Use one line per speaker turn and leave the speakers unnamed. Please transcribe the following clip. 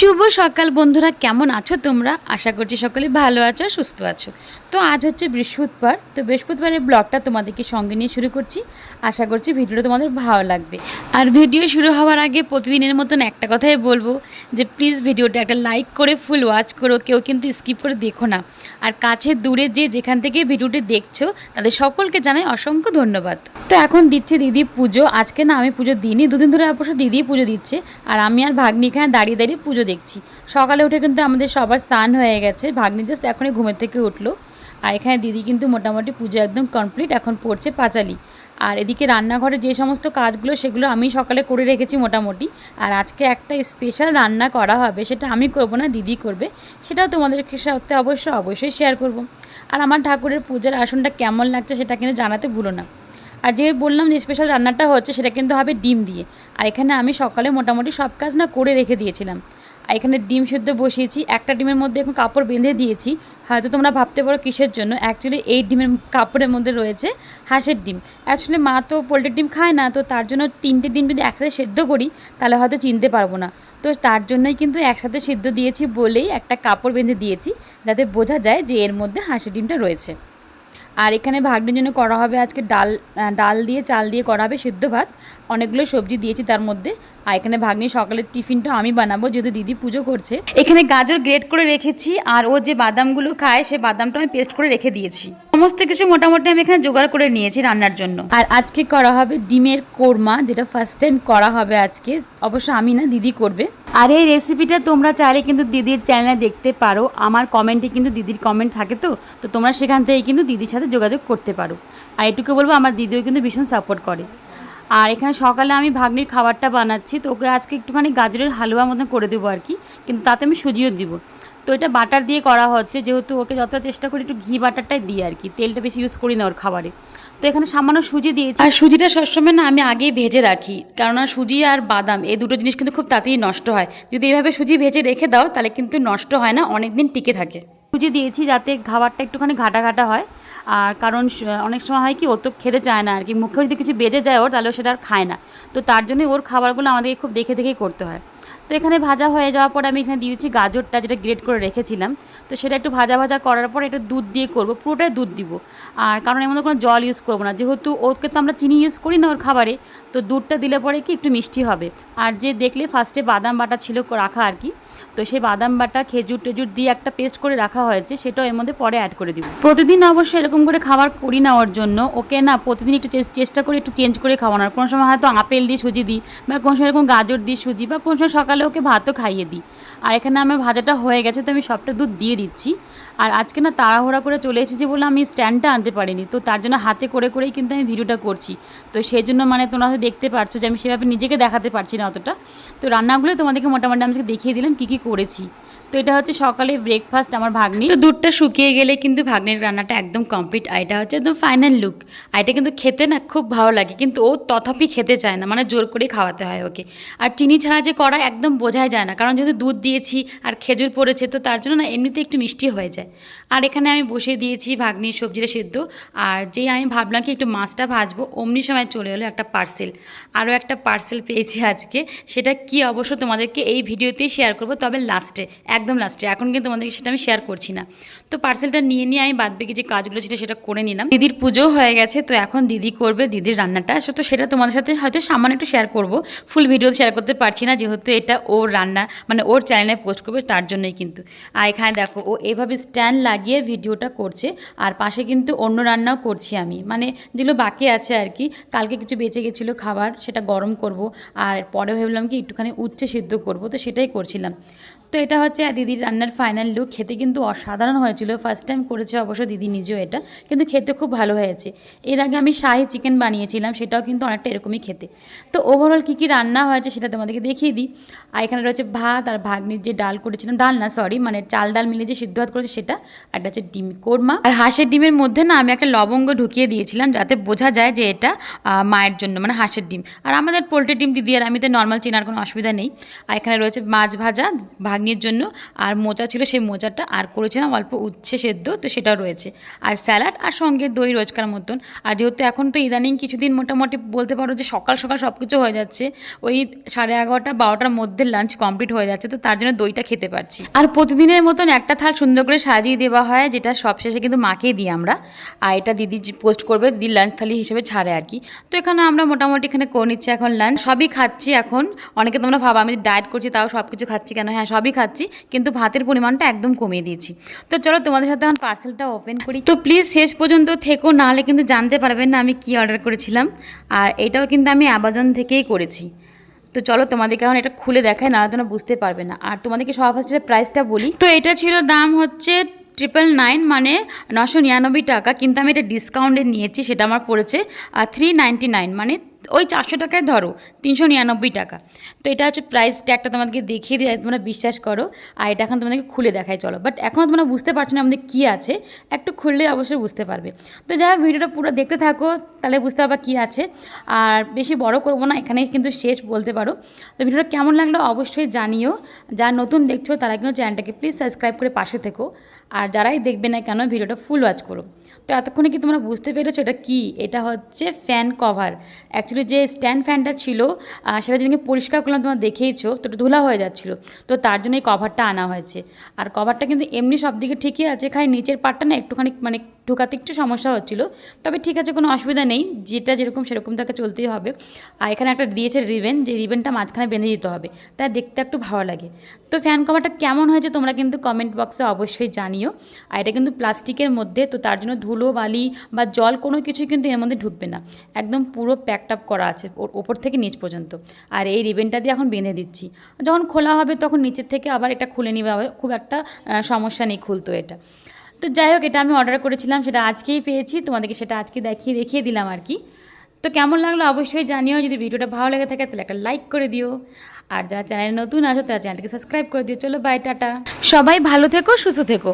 শুভ সকাল বন্ধুরা, কেমন আছো তোমরা? আশা করছি সকলে ভালো আছো, সুস্থ আছো। তো আজ হচ্ছে বৃহস্পতিবার, তো বৃহস্পতিবারের ব্লগটা তোমাদেরকে সঙ্গে নিয়ে শুরু করছি। আশা করছি ভিডিওটা তোমাদের ভালো লাগবে। আর ভিডিও শুরু হওয়ার আগে প্রতিদিনের মতন একটা কথাই বলবো যে প্লিজ ভিডিওটা একটা লাইক করে ফুল ওয়াচ করো, কেউ কিন্তু স্কিপ করে দেখো না। আর কাছে দূরে যে যেখান থেকে ভিডিওটি দেখছো তাদের সকলকে জানাই অসংখ্য ধন্যবাদ। তো এখন দিচ্ছে দিদি পুজো। আজকে না আমি পুজো দিইনি, দুদিন ধরে অবশ্য দিদি পুজো দিচ্ছে, আর আমি আর ভাগ্নি এখানে দাঁড়িয়ে দাঁড়িয়ে পুজো দেখছি। সকালে উঠে কিন্তু আমাদের সবার স্নান হয়ে গেছে, ভাগ্নি জাস্ট এখনই ঘুমের থেকে উঠলো। আর এখানে দিদি কিন্তু মোটামুটি পুজো একদম কমপ্লিট, এখন পড়ছে পাঁচালি। আর এদিকে রান্নাঘরে যে সমস্ত কাজগুলো সেগুলো আমি সকালে করে রেখেছি মোটামুটি। আর আজকে একটা স্পেশাল রান্না করা হবে, সেটা আমি করব না, দিদি করবে। সেটাও তোমাদেরকে সাথে অবশ্যই শেয়ার করব। আর আমার ঠাকুরের পূজার আসনটা কেমন লাগছে সেটা কিন্তু জানাতে ভুলো না। আর যে বললাম যে স্পেশাল রান্নাটা হচ্ছে সেটা কিন্তু হবে ডিম দিয়ে। আর এখানে আমি সকালে মোটামুটি সব কাজ না করে রেখে দিয়েছিলাম। আর এখানে ডিম সেদ্ধ বসিয়েছি, একটা ডিমের মধ্যে এখন কাপড় বেঁধে দিয়েছি। হয়তো তোমরা ভাবতে পারো কিসের জন্য, অ্যাকচুয়ালি এই ডিমের কাপড়ের মধ্যে রয়েছে হাঁসের ডিম। অ্যাকচুয়ালি মা তো পোলট্রির ডিম খায় না, তো তার জন্য 3টে ডিম যদি একসাথে সেদ্ধ করি তাহলে হয়তো চিনতে পারবো না। তো তার জন্যই কিন্তু একসাথে সিদ্ধ দিয়েছি বলেই একটা কাপড় বেঁধে দিয়েছি, যাতে বোঝা যায় যে এর মধ্যে হাঁসের ডিমটা রয়েছে। আর এখানে ভাগ্নের জন্য করা হবে আজকে ডাল দিয়ে চাল দিয়ে করা হবে সিদ্ধ ভাত। অনেকগুলো সবজি দিয়েছি তার মধ্যে। আর এখানে ভাগ্নির সকালের টিফিনটা আমি বানাবো, যেহেতু দিদি পুজো করছে। এখানে গাজর গ্রেট করে রেখেছি, আর ও যে বাদামগুলো খায় সেই বাদামটা আমি পেস্ট করে রেখে দিয়েছি। সমস্ত কিছু মোটামুটি আমি এখানে জোগাড় করে নিয়েছি রান্নার জন্য। আর আজকে করা হবে ডিমের কোরমা, যেটা ফার্স্ট টাইম করা হবে আজকে। অবশ্য আমি না, দিদি করবে। আর এই রেসিপিটা তোমরা চাইলে কিন্তু দিদির চ্যানেলে দেখতে পারো। আমার কমেন্টে কিন্তু দিদির কমেন্ট থাকে, তো তোমরা সেখান থেকে কিন্তু দিদির সাথে যোগাযোগ করতে পারো। আর এটুকু বলবো, আমার দিদিও কিন্তু ভীষণ সাপোর্ট করে। আর এখানে সকালে আমি ভাগ্নির খাবারটা বানাচ্ছি, তো ওকে আজকে একটুখানি গাজরের হালুয়া মতন করে দেবো আর কি, কিন্তু তাতে আমি সুজিও দিব। তো এটা বাটার দিয়ে করা হচ্ছে, যেহেতু ওকে যতটা চেষ্টা করি একটু ঘি বাটারটাই দিই আর কি, তেলটা বেশি ইউজ করি না ওর খাবারে। তো এখানে সামান্য সুজি দিয়েছি। আর সুজিটা সবসময় না আমি আগেই ভেজে রাখি, কেননা সুজি আর বাদাম এই দুটো জিনিস কিন্তু খুব তাড়াতাড়ি নষ্ট হয়। যদি এইভাবে সুজি ভেজে রেখে দাও তাহলে কিন্তু নষ্ট হয় না, অনেক দিন টিকে থাকে। সুজি দিয়েছি যাতে খাবারটা একটুখানি ঘাটা ঘাটা হয়। আর কারণ অনেক সময় হয় কি, ও তো খেতে চায় না আর কি, মুখে যদি কিছু বেজে যায় ওর, তাহলে সেটা আর খায় না। তো তার জন্যই ওর খাবারগুলো আমাদেরকে খুব দেখে দেখেই করতে হয়। তো এখানে ভাজা হয়ে যাওয়ার পর আমি এখানে দিয়েছি গাজরটা, যেটা গ্রেট করে রেখেছিলাম। তো সেটা একটু ভাজা ভাজা করার পর এটা দুধ দিয়ে করবো, পুরোটাই দুধ দিব। আর কারণ এর মধ্যে কোনো জল ইউজ করবো না, যেহেতু ওকে তো আমরা চিনি ইউজ করি না ওর খাবারে। তো দুধটা দিলে পরে কি একটু মিষ্টি হবে। আর যে দেখলে ফার্স্টে বাদাম বাটা ছিল রাখা আর কি, তো সেই বাদাম বাটা খেজুর টেজুর দিয়ে একটা পেস্ট করে রাখা হয়েছে, সেটাও এর মধ্যে পরে অ্যাড করে দিব। প্রতিদিন অবশ্যই এরকম করে খাবার করি না ওর জন্য, ওকে না প্রতিদিন একটু চেষ্টা করি একটু চেঞ্জ করে খাওয়ানোর। কোনো সময় হয়তো আপেল দিয়ে সুজি দিই, বা কোনো সময় এরকম গাজর দিই সুজি, বা কোনো সময় সকালে ওকে ভাতও খাইয়ে দিই। আর এখানে আমার ভাজাটা হয়ে গেছে, তো আমি সবটা দুধ দিয়ে দিচ্ছি। আর আজকে না তাড়াহুড়া করে চলে এসেছি বলে আমি স্ট্যান্ডটা আনতে পারিনি, তো তার জন্য হাতে করে করেই কিন্তু আমি ভিডিওটা করছি। তো সেই জন্য মানে তোমরা দেখতে পারছো যে আমি সেভাবে নিজেকে দেখাতে পারছি না অতটা। তো রান্নাগুলো তোমাদেরকে মোটামুটি আমি দেখিয়ে দিলাম কী কী করেছি। তো এটা হচ্ছে সকালে ব্রেকফাস্ট আমার ভাগ্নি। তো দুধটা শুকিয়ে গেলে কিন্তু ভাগ্নির রান্নাটা একদম কমপ্লিট। আর এটা হচ্ছে একদম ফাইনাল লুক। আর এটা কিন্তু খেতে না খুব ভালো লাগে, কিন্তু ও তথাপি খেতে চায় না, মানে জোর করে খাওয়াতে হয় ওকে। আর চিনি ছাড়া যে করা একদম বোঝাই যায় না, কারণ যেহেতু দুধ দিয়েছি আর খেজুর পড়েছে, তো তার জন্য না এমনিতে একটু মিষ্টি হয়ে যায়। আর এখানে আমি বসিয়ে দিয়েছি ভাগ্নির সবজিটা সিদ্ধ। আর যেই আমি ভাবলাম কি একটু মাছটা ভাজবো, অমনি সময় চলে এলো একটা পার্সেল। আরও একটা পার্সেল পেয়েছি আজকে, সেটা কি অবশ্য তোমাদেরকে এই ভিডিওতেই শেয়ার করবো, তবে লাস্টে, একদম লাস্টে। এখন কিন্তু তোমাদেরকে সেটা আমি শেয়ার করছি না। তো পার্সেলটা নিয়ে আমি বাদবাকি যে কাজগুলো ছিল সেটা করে নিলাম। দিদির পুজো হয়ে গেছে, তো এখন দিদি করবে দিদির রান্নাটা। তো সেটা তোমাদের সাথে হয়তো সামান্য একটু শেয়ার করবো, ফুল ভিডিও শেয়ার করতে পারছি না, যেহেতু এটা ওর রান্না, মানে ওর চ্যানেলে পোস্ট করবে, তার জন্যই কিন্তু। আর এখানে দেখো ও এভাবে স্ট্যান্ড লাগিয়ে ভিডিওটা করছে, আর পাশে কিন্তু অন্য রান্নাও করছি আমি, মানে যেগুলো বাকি আছে আর কি। কালকে কিছু বেঁচে গেছিলো খাবার, সেটা গরম করব। আর পরে ভাবলাম কি একটুখানি উচ্ছে সিদ্ধ করব, তো সেটাই করছিলাম। তো এটা হচ্ছে দিদির রান্নার ফাইনাল লুক। খেতে কিন্তু অসাধারণ হয়েছিল, ফার্স্ট টাইম করেছে অবশ্য দিদি নিজেও এটা, কিন্তু খেতে খুব ভালো হয়েছে। এর আগে আমি শাহি চিকেন বানিয়েছিলাম, সেটাও কিন্তু অনেকটা এরকমই খেতে। তো ওভারঅল কী কী রান্না হয়েছে সেটা তোমাদেরকে দেখিয়ে দিই। আর এখানে রয়েছে ভাত, আর ভাগ্নির যে ডাল করেছিলাম, ডাল না সরি, মানে চাল ডাল মিলিয়ে যে সিদ্ধ ভাত করেছে সেটা, আর এটা হচ্ছে ডিম কোরমা। আর হাঁসের ডিমের মধ্যে না আমি একটা লবঙ্গ ঢুকিয়ে দিয়েছিলাম, যাতে বোঝা যায় যে এটা মায়ের জন্য, মানে হাঁসের ডিম। আর আমাদের পোলট্রি ডিম দিদি আর আমি তো নর্মাল চেনার কোনো অসুবিধা নেই। আর এখানে রয়েছে মাছ ভাজা, ভাগ্নির জন্য, আর মোচা ছিল সেই মোচাটা, আর করেছিলাম অল্প উচ্ছে সেদ্ধ, তো সেটাও রয়েছে, আর স্যালাড, আর সঙ্গে দই রোজকার মতন। আর যেহেতু এখন তো ইদানিং কিছুদিন মোটামুটি বলতে পারো যে সকাল সকাল সব কিছু হয়ে যাচ্ছে, ওই 11:30 12টার মধ্যে লাঞ্চ কমপ্লিট হয়ে যাচ্ছে, তো তার জন্য দইটা খেতে পারছি। আর প্রতিদিনের মতন একটা থাল সুন্দর করে সাজিয়ে দেওয়া হয়, যেটা সবশেষে কিন্তু মাকেই দিই আমরা, আর এটা দিদি পোস্ট করবে, দিদির লাঞ্চ থালি হিসেবে ছাড়ে আর কি। তো এখানে আমরা মোটামুটি এখানে করে নিচ্ছি এখন লাঞ্চ, সবই খাচ্ছি এখন। অনেকে তোমরা ভাবা আমি ডায়েট করছি তাও সব কিছু খাচ্ছি কেন, হ্যাঁ সবই খাচ্ছি, কিন্তু ভাতের পরিমাণটা একদম কমিয়ে দিয়েছি। তো চলো তোমাদের সাথে এখন পার্সেলটা ওপেন করি। তো প্লিজ শেষ পর্যন্ত থেকো, নাহলে কিন্তু জানতে পারবেন না আমি কি অর্ডার করেছিলাম। আর এটাও কিন্তু আমি অ্যামাজন থেকেই করেছি। তো চলো তোমাদেরকে এখন এটা খুলে দেখাই, নাহলে তোমরা বুঝতে পারবে না। আর তোমাদেরকে সব ফার্স্টের প্রাইসটা বলি। তো এটা ছিল দাম হচ্ছে 999, মানে 999 টাকা, কিন্তু আমি এটা ডিসকাউন্টে নিয়েছি, সেটা আমার পড়েছে 399, মানে ওই 400 টাকায় ধরো 399 টাকা। তো এটা হচ্ছে প্রাইস ট্যাগটা তোমাদেরকে দেখিয়ে দিয়ে তোমরা বিশ্বাস করো। আর এটা এখন তোমাদেরকে খুলে দেখাই চলো, বাট এখনও তোমরা বুঝতে পারছো না আমাদের কী আছে, একটু খুললে অবশ্যই বুঝতে পারবে। তো যাই হোক, ভিডিওটা পুরো দেখতে থাকো, তাহলে বুঝতে পারবা কী আছে। আর বেশি বড় করবো না, এখানেই কিন্তু শেষ বলতে পারো। তো ভিডিওটা কেমন লাগলো অবশ্যই জানিও। যারা নতুন দেখছো তারা কিন্তু চ্যানেলটাকে প্লিজ সাবস্ক্রাইব করে পাশে থেকো, আর যারাই দেখবে না কেন ভিডিওটা ফুল ওয়াচ করো। তো এতক্ষণে কি তোমরা বুঝতে পেরেছো এটা কি? এটা হচ্ছে ফ্যান কভার। অ্যাকচুয়ালি যে স্ট্যান্ড ফ্যানটা ছিল সেটা যেদিনকে পরিষ্কার করলাম তোমরা দেখেইছো, তো এটা ধুলা হয়ে যাচ্ছিলো, তো তার জন্য এই কভারটা আনা হয়েছে। আর কভারটা কিন্তু এমনি সব দিকে ঠিকই আছে, খালি নিচের পার্টটা না একটুখানি মানে ঢোকাতে একটু সমস্যা হচ্ছিলো, তবে ঠিক আছে, কোনো অসুবিধা নেই, যেটা যেরকম সেরকম তাকে চলতেই হবে। আর এখানে একটা দিয়েছে রিবেন, যে রিবেনটা মাঝখানে বেঁধে দিতে হবে, তাই দেখতে একটু ভালো লাগে। তো ফ্যান কভারটা কেমন হয়েছে তোমরা কিন্তু কমেন্ট বক্সে অবশ্যই জানিও। আর এটা কিন্তু প্লাস্টিকের মধ্যে, তো তার জন্য ধুলো বালি বা জল কোনো কিছুই কিন্তু এর মধ্যে ঢুকবে না, একদম পুরো প্যাকড আপ করা আছে ওপর থেকে নিচ পর্যন্ত। আর এই রিবেনটা দিয়ে এখন বেঁধে দিচ্ছি, যখন খোলা হবে তখন নিচের থেকে আবার এটা খুলে নিবে হবে, খুব একটা সমস্যা নেই খুলতো এটা। তো যাই হোক, এটা আমি অর্ডার করেছিলাম, সেটা আজকেই পেয়েছি, তোমাদেরকে সেটা আজকে দেখিয়ে দিলাম আর কি। তো কেমন লাগলো অবশ্যই জানিও, যদি ভিডিওটা ভালো লেগে থাকে তাহলে একটা লাইক করে দিও, আর যারা চ্যানেলে নতুন আছো তারা চ্যানেলটাকে সাবস্ক্রাইব করে দিও। চলো বাই, টাটা, সবাই ভালো থেকো, সুস্থ থেকো।